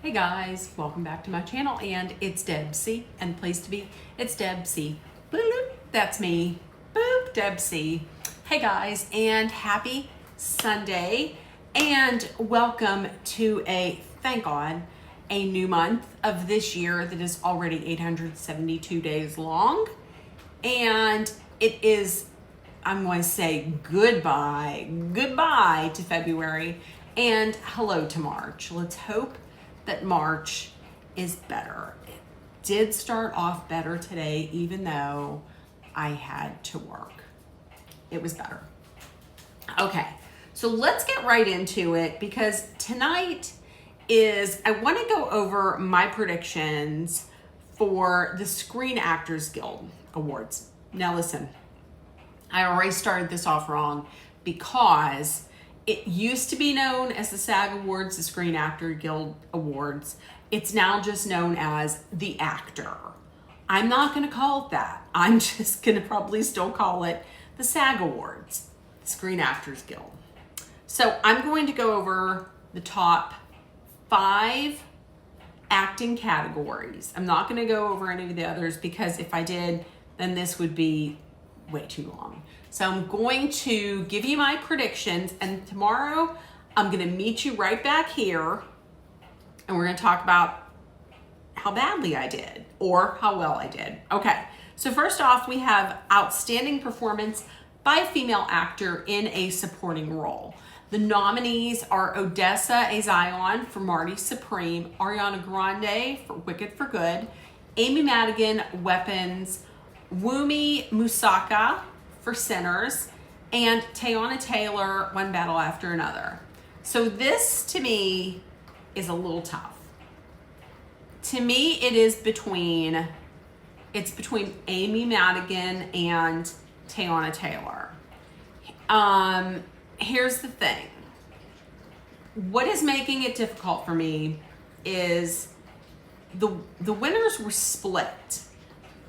Hey guys, welcome back to my channel, and it's Deb C, and the place to be, it's Deb C. Boop, boop, that's me. Boop, Deb C. Hey guys, and happy Sunday, and welcome to thank God, a new month of this year that is already 872 days long, and it is, I'm going to say goodbye to February, and hello to March. Let's hope that March is better. It did start off better today, even though I had to work. It was better. Okay, so let's get right into it, because tonight I want to go over my predictions for the Screen Actors Guild Awards. Now listen, I already started this off wrong because it used to be known as the SAG Awards, the Screen Actor Guild Awards. It's now just known as the Actor. I'm not going to call it that. I'm just going to probably still call it the SAG Awards, the Screen Actors Guild. So I'm going to go over the top 5 acting categories. I'm not going to go over any of the others, because if I did, then this would be way too long. So I'm going to give you my predictions, and tomorrow I'm going to meet you right back here, and we're going to talk about how badly I did or how well I did. Okay, so first off, we have outstanding performance by a female actor in a supporting role. The nominees are Odessa Azion for Marty Supreme, Ariana Grande for Wicked for Good, Amy Madigan, Weapons, Wumi Musaka for Sinners, and Teyana Taylor, One Battle After Another. So this, to me, is a little tough. To me, it's between Amy Madigan and Teyana Taylor. Here's the thing. What is making it difficult for me is the winners were split.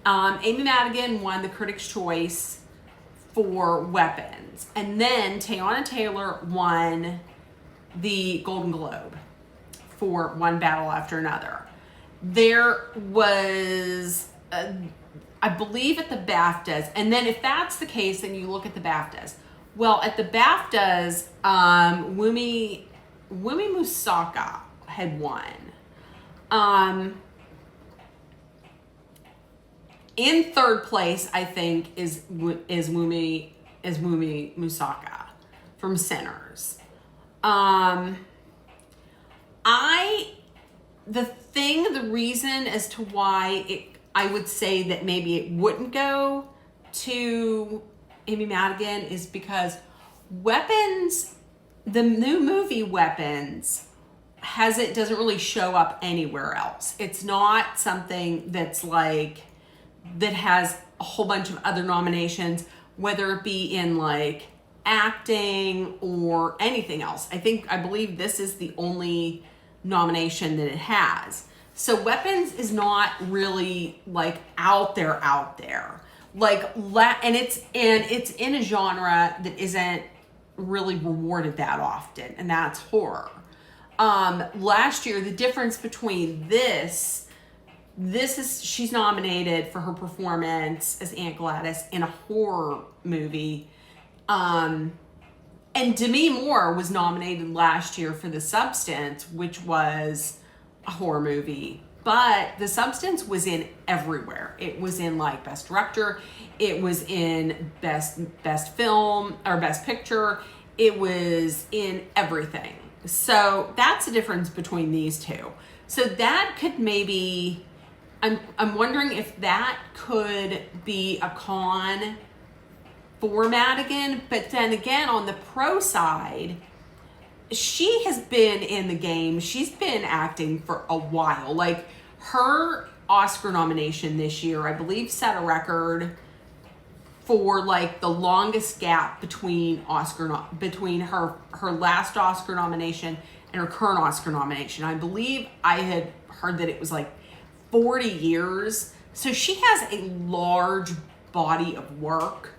Amy Madigan won the Critics' Choice for Weapons, and then Teyana Taylor won the Golden Globe for One Battle After Another. There was, I believe, at the BAFTAs, and then if that's the case, then you look at the BAFTAs. Well, at the BAFTAs, Wumi Musaka had won. In third place, I think, is Wumi Musaka from Sinners. The reason as to why I would say that maybe it wouldn't go to Amy Madigan is because Weapons, the new movie Weapons, doesn't really show up anywhere else. It's not something that has a whole bunch of other nominations, whether it be in like acting or anything else. I believe this is the only nomination that it has. So Weapons is not really like out there. And it's in a genre that isn't really rewarded that often, and that's horror. Last year, the difference between she's nominated for her performance as Aunt Gladys in a horror movie. And Demi Moore was nominated last year for The Substance, which was a horror movie. But The Substance was in everywhere. It was in like Best Director. It was in Best Film or Best Picture. It was in everything. So that's the difference between these two. So that could maybe, I'm wondering if that could be a con for Madigan. But then again, on the pro side, she has been in the game. She's been acting for a while. Like, her Oscar nomination this year, I believe, set a record for like the longest gap between her last Oscar nomination and her current Oscar nomination. I believe I had heard that it was like 40 years. So she has a large body of work.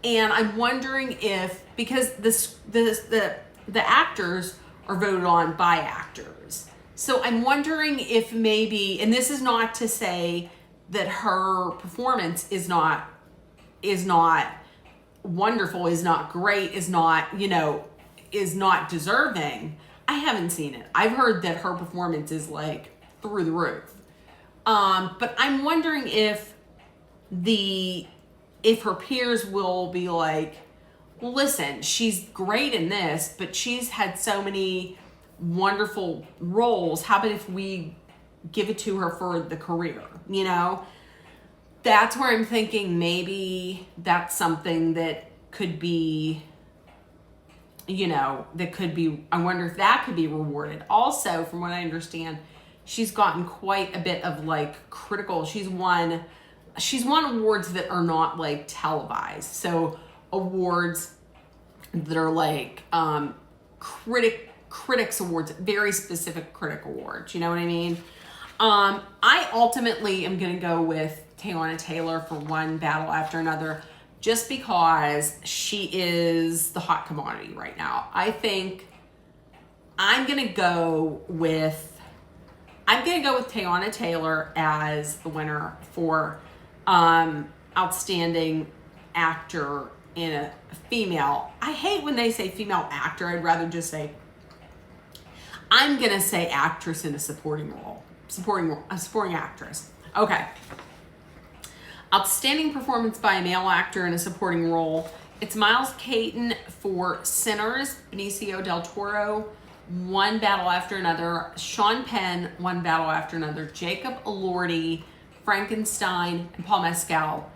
And I'm wondering if, because the actors are voted on by actors. So I'm wondering if maybe, and this is not to say that her performance is not wonderful, is not great, is not, is not deserving. I haven't seen it. I've heard that her performance is like through the roof. But I'm wondering if her peers will be like, well, listen, she's great in this, but she's had so many wonderful roles. How about if we give it to her for the career? That's where I'm thinking maybe that's something that could be, I wonder if that could be rewarded. Also, from what I understand, she's gotten quite a bit of like critical, she's won awards that are not like televised. So awards that are like critics awards, very specific critic awards. You know what I mean? I ultimately am going to go with Teyana Taylor for One Battle After Another, just because she is the hot commodity right now. I think I'm going to go with Teyana Taylor as the winner for Outstanding Actor in a Female. I hate when they say female actor. I'd rather just say, I'm going to say actress in a supporting role. Supporting actress. Okay. Outstanding performance by a male actor in a supporting role. It's Miles Caton for Sinners, Benicio del Toro, One Battle After Another, Sean Penn, One Battle After Another, Jacob Elordi, Frankenstein, and Paul Mescal,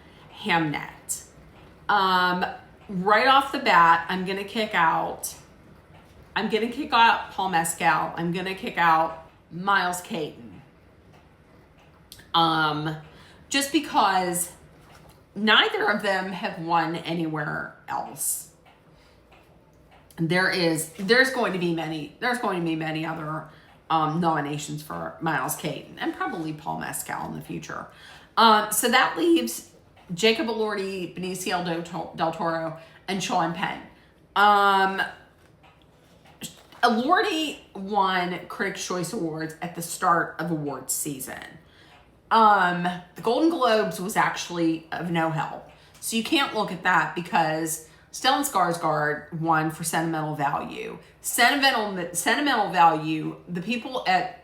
Hamnet. Right off the bat, I'm going to kick out Paul Mescal. I'm going to kick out Miles Caton. Just because neither of them have won anywhere else. There's going to be many other nominations for Miles Caton and probably Paul Mescal in the future. So that leaves Jacob Elordi, Benicio del Toro, and Sean Penn. Elordi won Critics' Choice Awards at the start of awards season. The Golden Globes was actually of no help. So you can't look at that because Stellan Skarsgård won for Sentimental Value. Sentimental Value, the people at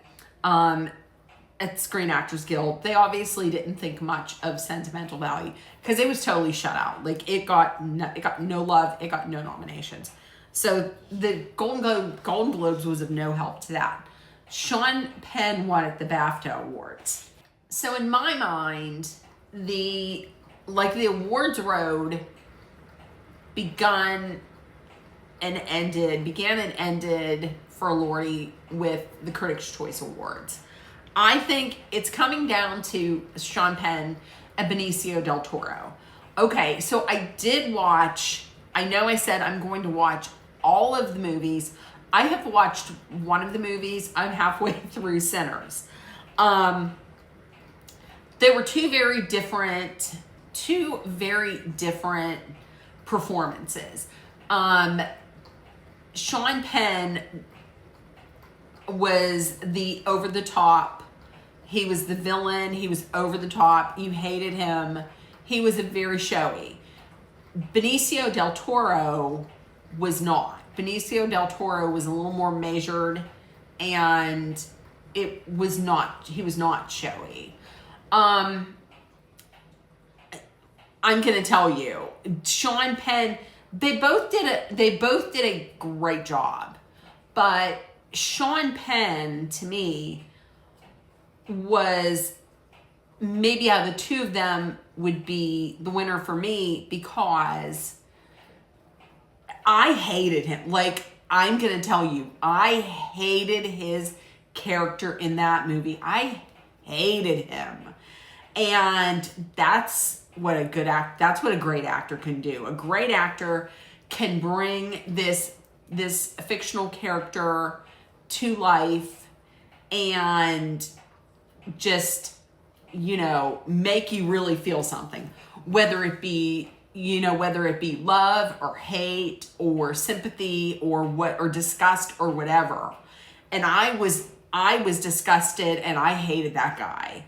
Screen Actors Guild, they obviously didn't think much of Sentimental Value because it was totally shut out. Like it got no love, it got no nominations. So the Golden Globes was of no help to that. Sean Penn won at the BAFTA Awards. So in my mind, the awards road began and ended for Elordi with the Critics' Choice Awards. I think it's coming down to Sean Penn and Benicio del Toro. Okay, so I know I said I'm going to watch all of the movies. I have watched one of the movies. I'm halfway through Sinners. They were two very different performances. Sean Penn was the over the top. He was the villain. He was over the top. You hated him. He was a very showy. Benicio del Toro was not. Benicio del Toro was a little more measured, and he was not showy. I'm gonna tell you, Sean Penn, they both did a great job, but Sean Penn to me was maybe out of the two of them would be the winner for me because I hated him. Like, I'm gonna tell you, I hated his character in that movie. I hated him. And that's what a great actor can do. A great actor can bring this fictional character to life and just, make you really feel something. Whether it be love or hate or sympathy or disgust or whatever. And I was I was disgusted and I hated that guy.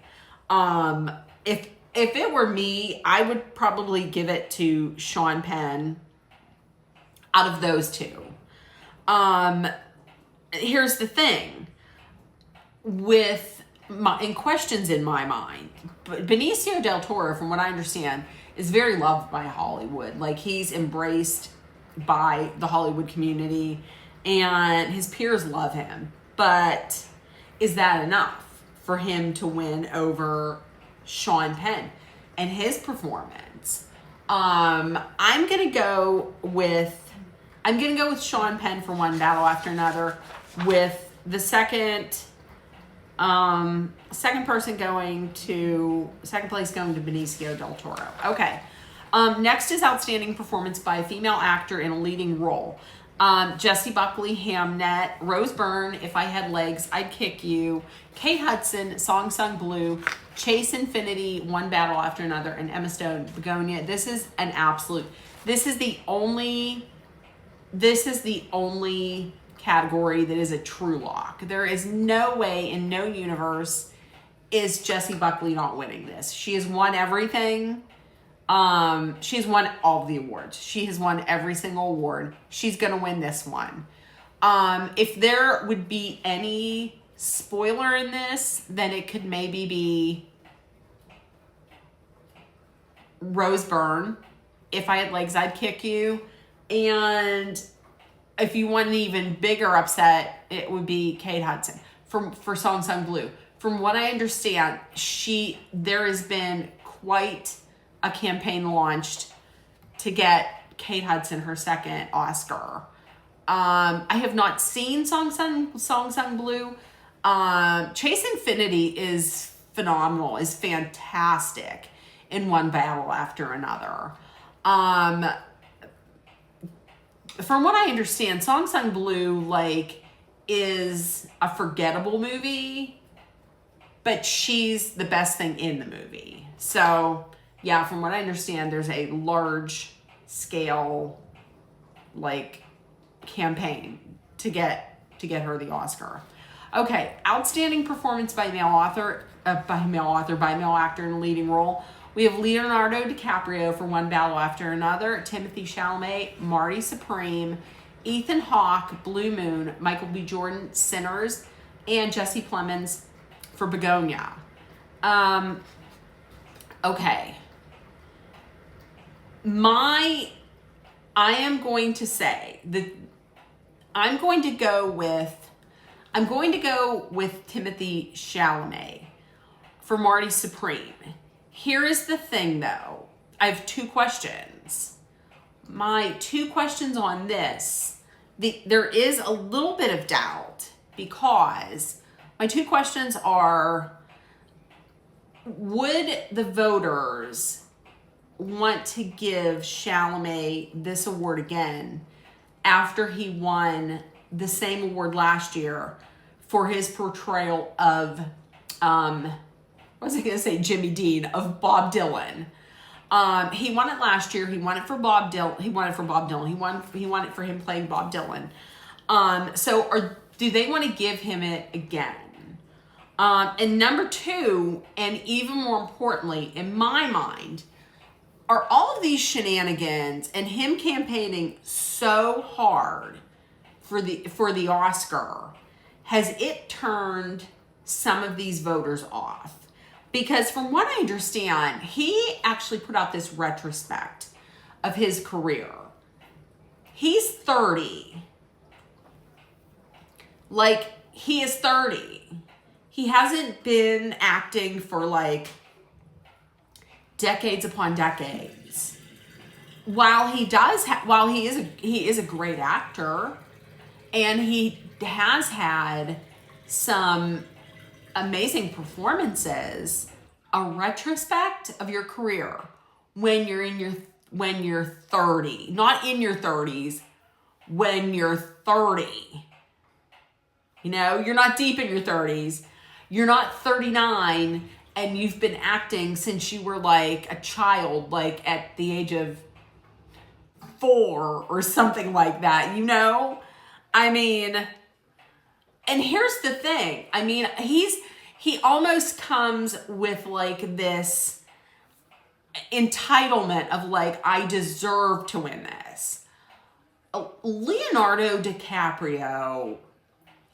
If it were me, I would probably give it to Sean Penn out of those two. Here's the thing with in questions in my mind, Benicio del Toro, from what I understand, is very loved by Hollywood. Like, he's embraced by the Hollywood community and his peers love him. But is that enough for him to win over Sean Penn and his performance? I'm gonna go with Sean Penn for One Battle After Another, with the second place going to Benicio del Toro. Okay. Next is Outstanding Performance by a Female Actor in a Leading Role. Jessie Buckley, Hamnet; Rose Byrne, If I Had Legs, I'd Kick You; Kate Hudson, Song Sung Blue; Chase Infinity, One Battle After Another; and Emma Stone, Begonia. This is the only category that is a true lock. There is no way in no universe is Jessie Buckley not winning this. She has won everything. She has won all the awards. She has won every single award. She's gonna win this one. If there would be any spoiler in this, then it could maybe be Rose Byrne, If I Had Legs, I'd Kick You. And if you want an even bigger upset, it would be Kate Hudson for Song Sung Blue. From what I understand, there has been quite a campaign launched to get Kate Hudson her second Oscar. I have not seen Song Sung Blue. Chase Infinity is phenomenal, is fantastic in One Battle After Another. From what I understand, Song Sung Blue is a forgettable movie, but she's the best thing in the movie. So yeah, from what I understand, there's a large scale campaign to get her the Oscar. Okay, Outstanding Performance by Male Actor in a Leading Role. We have Leonardo DiCaprio for One Battle After Another; Timothy Chalamet, Marty Supreme; Ethan Hawke, Blue Moon; Michael B. Jordan, Sinners; and Jesse Plemons for Begonia. Okay. I am going to say that I'm going to go with Timothy Chalamet for Marty Supreme. Here is the thing, though. I have two questions. My two questions on this, there is a little bit of doubt, because my two questions are, would the voters want to give Chalamet this award again after he won the same award last year for his portrayal of Jimmy Dean, of Bob Dylan? He won it last year. He won it for Bob Dylan. He won it for him playing Bob Dylan. Do they want to give him it again? And number two, and even more importantly, in my mind, are all of these shenanigans and him campaigning so hard for the Oscar, has it turned some of these voters off? Because from what I understand, he actually put out this retrospect of his career. He's 30. He is 30. He hasn't been acting for decades upon decades. While he is a great actor, and he has had some amazing performances, a retrospect of your career when you're 30, not in your 30s, when you're 30. You're not deep in your 30s. You're not 39 and you've been acting since you were a child, at the age of 4 or something like that, I mean, And here's the thing. I mean, he almost comes with like this entitlement of like, I deserve to win this. Leonardo DiCaprio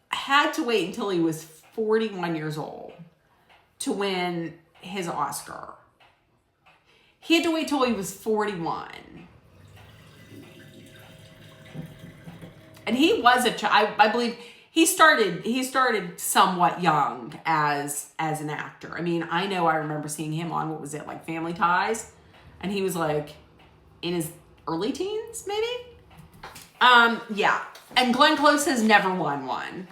had to wait until he was 41 years old to win his Oscar. He had to wait till he was 41. And he was a child. I believe he started somewhat young as an actor. I mean, I know I remember seeing him on, what was it, like Family Ties? And he was like in his early teens, maybe? Yeah. And Glenn Close has never won one.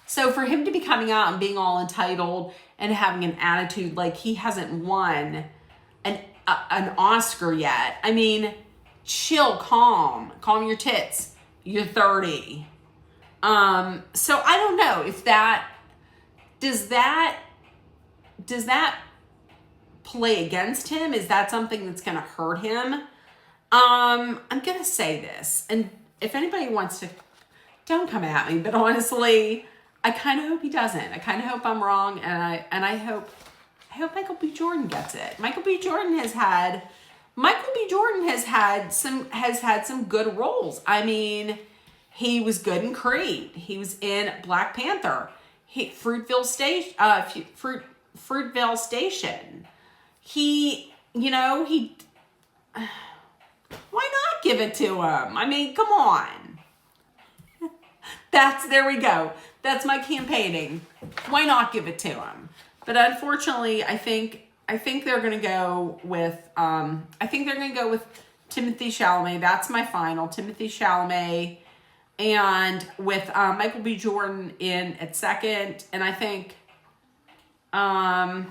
So for him to be coming out and being all entitled and having an attitude like he hasn't won an Oscar yet. I mean, chill, calm your tits. You're 30. So I don't know if does that play against him? Is that something that's going to hurt him? I'm going to say this, and if anybody wants to, don't come at me, but honestly, I kind of hope he doesn't. I kind of hope I'm wrong, and I hope Michael B. Jordan gets it. Michael B. Jordan has had some good roles. I mean, he was good in Creed. He was in Black Panther. Fruitvale Station. Why not give it to him? I mean, come on. There we go. That's my campaigning. Why not give it to him? But unfortunately, I think they're going to go with Timothée Chalamet. That's my final. Timothée Chalamet, and with Michael B. Jordan in at second. And I think I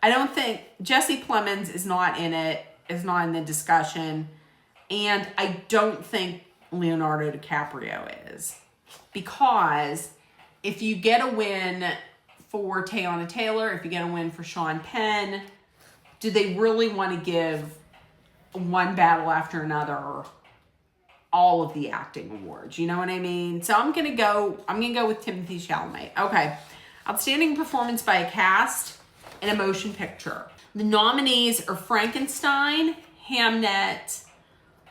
don't think Jesse Plemons is not in it. Is not in the discussion, and I don't think Leonardo DiCaprio is, because if you get a win for Teyana Taylor, if you get a win for Sean Penn, do they really want to give One Battle After Another all of the acting awards? You know what I mean? So I'm gonna go with Timothée Chalamet. Okay, outstanding performance by a cast in a motion picture. The nominees are Frankenstein, Hamnet,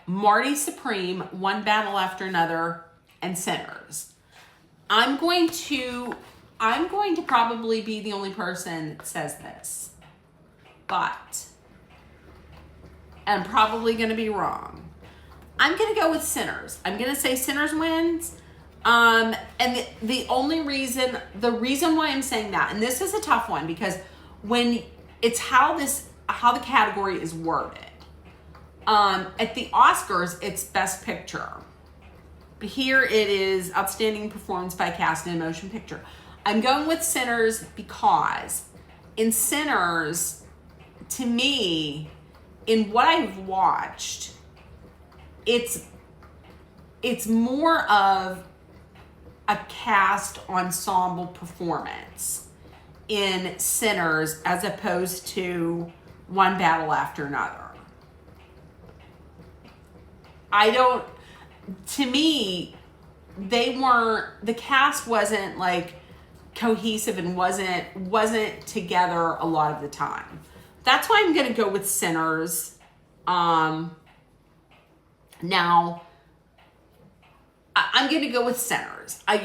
Marty Supreme, One Battle After Another, and Sinners. I'm going to probably be the only person that says this, but I'm probably going to be wrong. I'm going to go with Sinners. I'm going to say Sinners wins. And the reason why I'm saying that, and this is a tough one, because when it's how the category is worded. At the Oscars, it's Best Picture. But here it is Outstanding Performance by a Cast in a Motion Picture. I'm going with Sinners because in Sinners, to me, in what I've watched, it's more of a cast ensemble performance in Sinners as opposed to One Battle After Another. To me, the cast wasn't like cohesive and wasn't together a lot of the time. That's why I'm going to go with Sinners. Now, I'm going to go with Sinners. I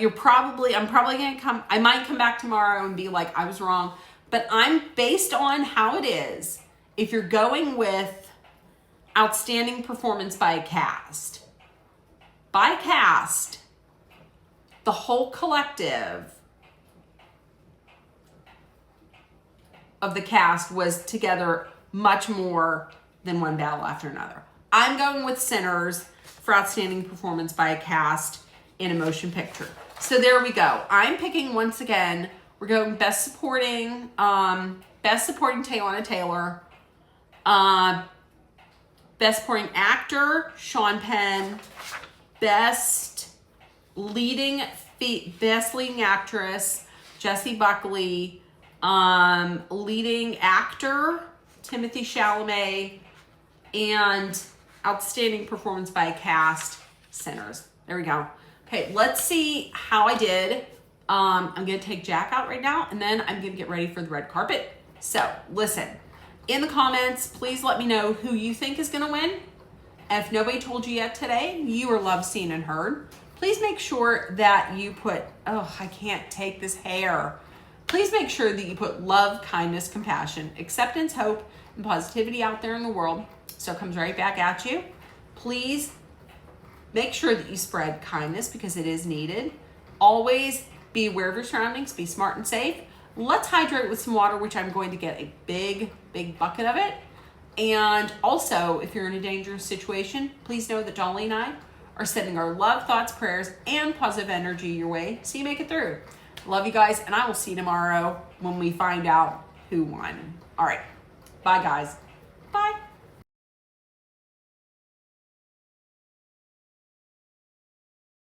might come back tomorrow and be like, I was wrong. But based on how it is, if you're going with outstanding performance by a cast, the whole collective of the cast was together much more than One Battle After Another. I'm going with Sinners for outstanding performance by a cast in a motion picture. So there we go. I'm picking, once again, we're going Best Supporting Teyana Taylor, Best Supporting Actor, Sean Penn, Best Leading Actress, Jessie Buckley, Leading Actor, Timothée Chalamet, and Outstanding Performance by a Cast, Sinners. There we go. Okay, let's see how I did I'm going to take Jack out right now, and then I'm going to get ready for the red carpet. So listen, in the comments, please let me know who you think is going to win. And if nobody told you yet today, you are loved, seen, and heard. Please make sure that you put, oh, I can't take this hair. Please make sure that you put love, kindness, compassion, acceptance, hope, and positivity out there in the world. So it comes right back at you. Please make sure that you spread kindness because it is needed. Always be aware of your surroundings. Be smart and safe. Let's hydrate with some water, which I'm going to get a big bucket of it. And also, if you're in a dangerous situation, please know that Dolly and I are sending our love, thoughts, prayers, and positive energy your way so you make it through. Love you guys, and I will see you tomorrow when we find out who won. All right. Bye, guys. Bye.